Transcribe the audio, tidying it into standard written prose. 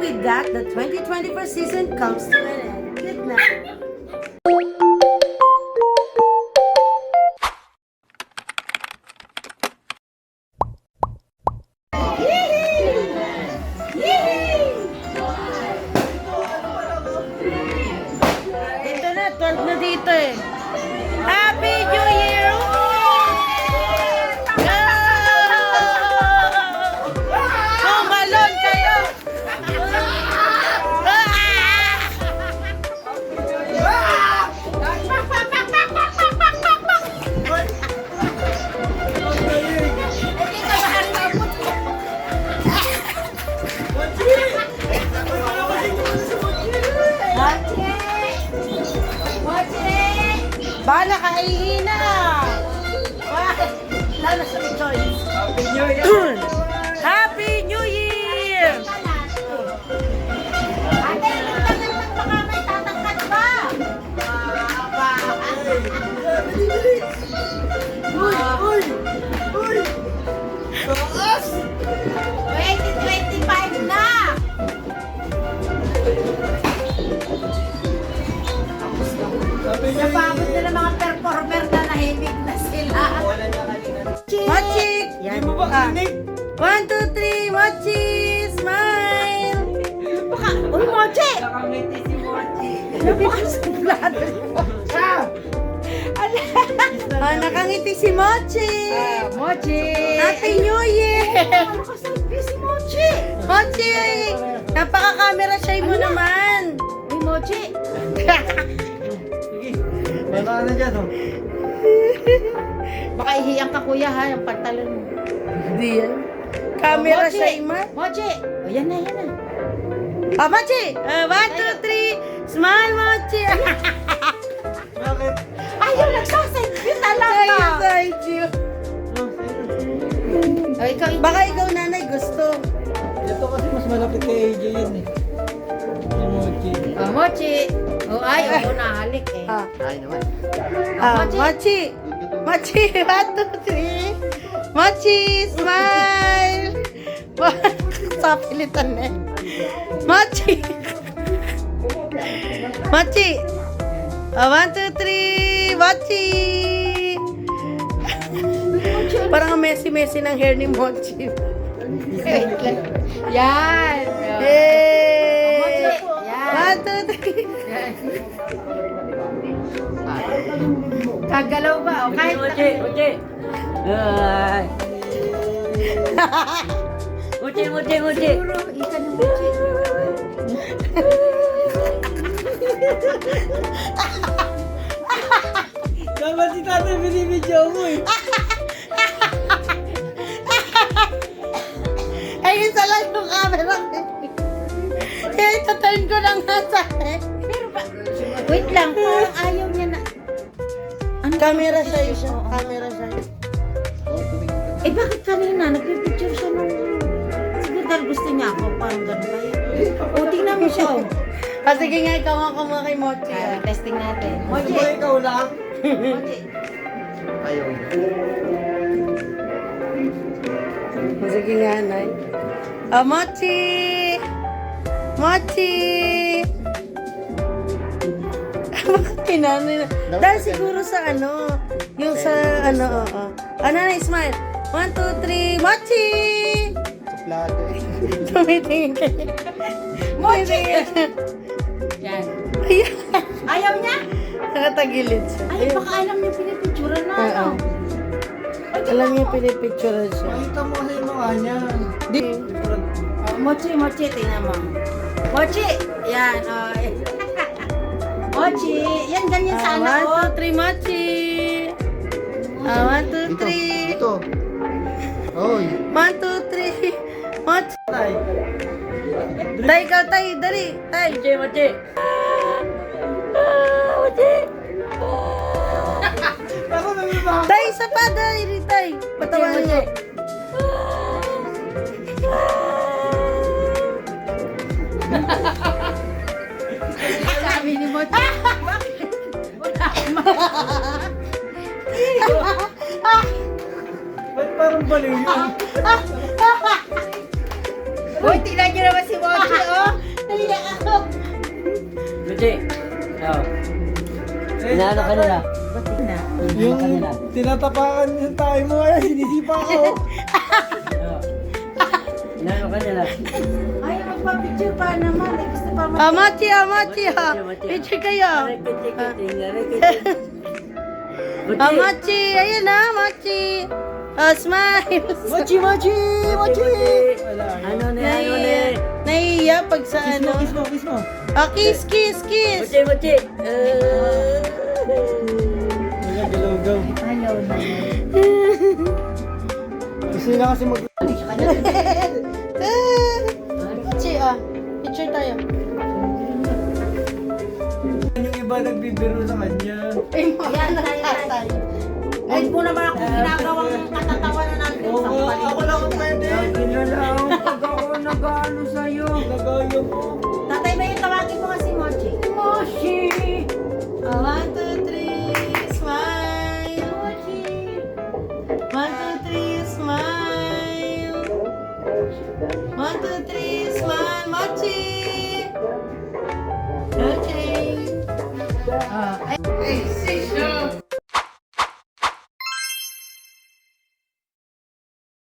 with that, the 2024 season comes to an end. Good night. Dito na, 12 na dito eh. Happy New Year! Tumalon kayo! Bala ka, ihina! Lalo sa Joyce. Happy New Year! Happy New Year! Ate, nagtatanggap baka may tatangkat ba? Uy! Uy! Taas! 2025 na! Happy New Napagod Year! na ng mga performer na nahimik na sila. Wala na kanina. Mochik! Hindi mo ba karinig? 1, 2, 3, Mochi! Smile! Baka, uy, Moche! Nakangiti si Mochi. Napakasimplado ni Moche. Oh, nakangiti si Mochi! Moche! Happy New Year! Nakasabi si Moche! Mochi! Napaka-camera shy mo naman! Uy, Moche! Sige. Baka na dyan, oh. Baka ihiyang ka, kuya, ha, yung pantalon mo. Hindi yan. Camera Moche! shy man. Moche! O, yan na, yan na. Ah, Mochi! 1, 2, 3, smile, Mochi! Bakit? Ayaw, nagsasayyo talaga! Ayun, thank you. Oh, sa'yo. O, ikaw, Baka ikaw, nanay, gusto. Ito kasi mas malapit kay AJ yun eh. Si Mochi. O, Moche! O, ay, ako nahalik eh. Ah, Ay naman. Mochi! Mochi! 1, 2, 3. Mochi! Smile! Sa pilitan na eh. Mochi! Mochi! 1, 2, 3. Mochi! Parang ang messy-messy ng hair ni Mochi. Yan! Hey! Mochi! Yan! 1, 2, 3. Kagalaw ba? O, kahit Mochi! Mochi! Ay! Mochi! Mochi! Mochi! siguro, ika ng Mochi. Dapat si tatay binibidyo mo eh. Ay, isa lang yung camera. Kaya itaturn ko lang nga sa Wait lang, parang ayaw niya na. Camera shy siya. Camera shy. Eh, bakit kanina? Nagpipicture siya nung... Siguro dahil gusto niya ako. Parang gano'n ba yun? O, tingnan mo siya, oh. Sige nga, ikaw nga kumuha kay Mochi. Kaya, testing natin. Mochi! Mochi! Ikaw lang? Mochi! Ayaw. Sige nga, Nay. Mochi! Mochi! Bakit kinanay na? Dahil siguro sa ano, yung sa ano, oo. Nay, smile. 1, 2, 3, Mochi! Suplado eh. Tumitingin kayo. Mochi! Yan. Ayan. Ayaw niya? Nakatagilid siya. Ay, baka alam niya pinipicturean na, Oo. ano? Alam niya, pinipicturean siya. Makita mo kasi yung mukha niya. Di. Oh, Mochi, Mochi, tingnan mo. Mochi! Yan, oh. Mochi! Yan, ganyan sana, oh. 1, 2, 3, Mochi! 1, 2, 3. Ito. Oy. 1, 2, 3. Mochi! Tay. Tay, ikaw, tay. Dali. Tay. Mochi! Mochi! Mochi! Ako nabibaka. Tay, isa pa. Dali, tay. Patawan niyo. Sabi ni Mochi. Bakit? Wala. Ba't parang baliw yun? Uy, tingnan niyo naman si Mochi, oh. Inaano ka nila? Yung tinatapakan yung tayo mo, kaya sinisipa ko. Inaano ka nila? Ay, magpa-picture pa naman. Eh, gusto pa Ah, Mochi, ha. Picture kayo. Ah, Mochi. Ayan na, Mochi. Ah, smile. Mochi! Wala. Ano na? Naiiya pag sa Kiss mo, ano. kiss mo, kiss mo. Ah, kiss. Mochi. Nagagalaw-gaw. Hello na yun. Gusto nila kasi mag... Mochi, picture tayo. Yung iba nagbibiro sa kanya. Ay, Yan, tatay. Huwag mo naman ako ginagawang katatawanan natin Oo, sa ako lang ang pwede. Pag ako nag-ano sa'yo. Nagaya mo. Tatay ba yung tawagin mo kasi Mochi? Mochi! 1, 2, 3, smile. Mochi! 1, 2, 3, smile. 1, 2, 3, smile. Mochi. Okay. Hey,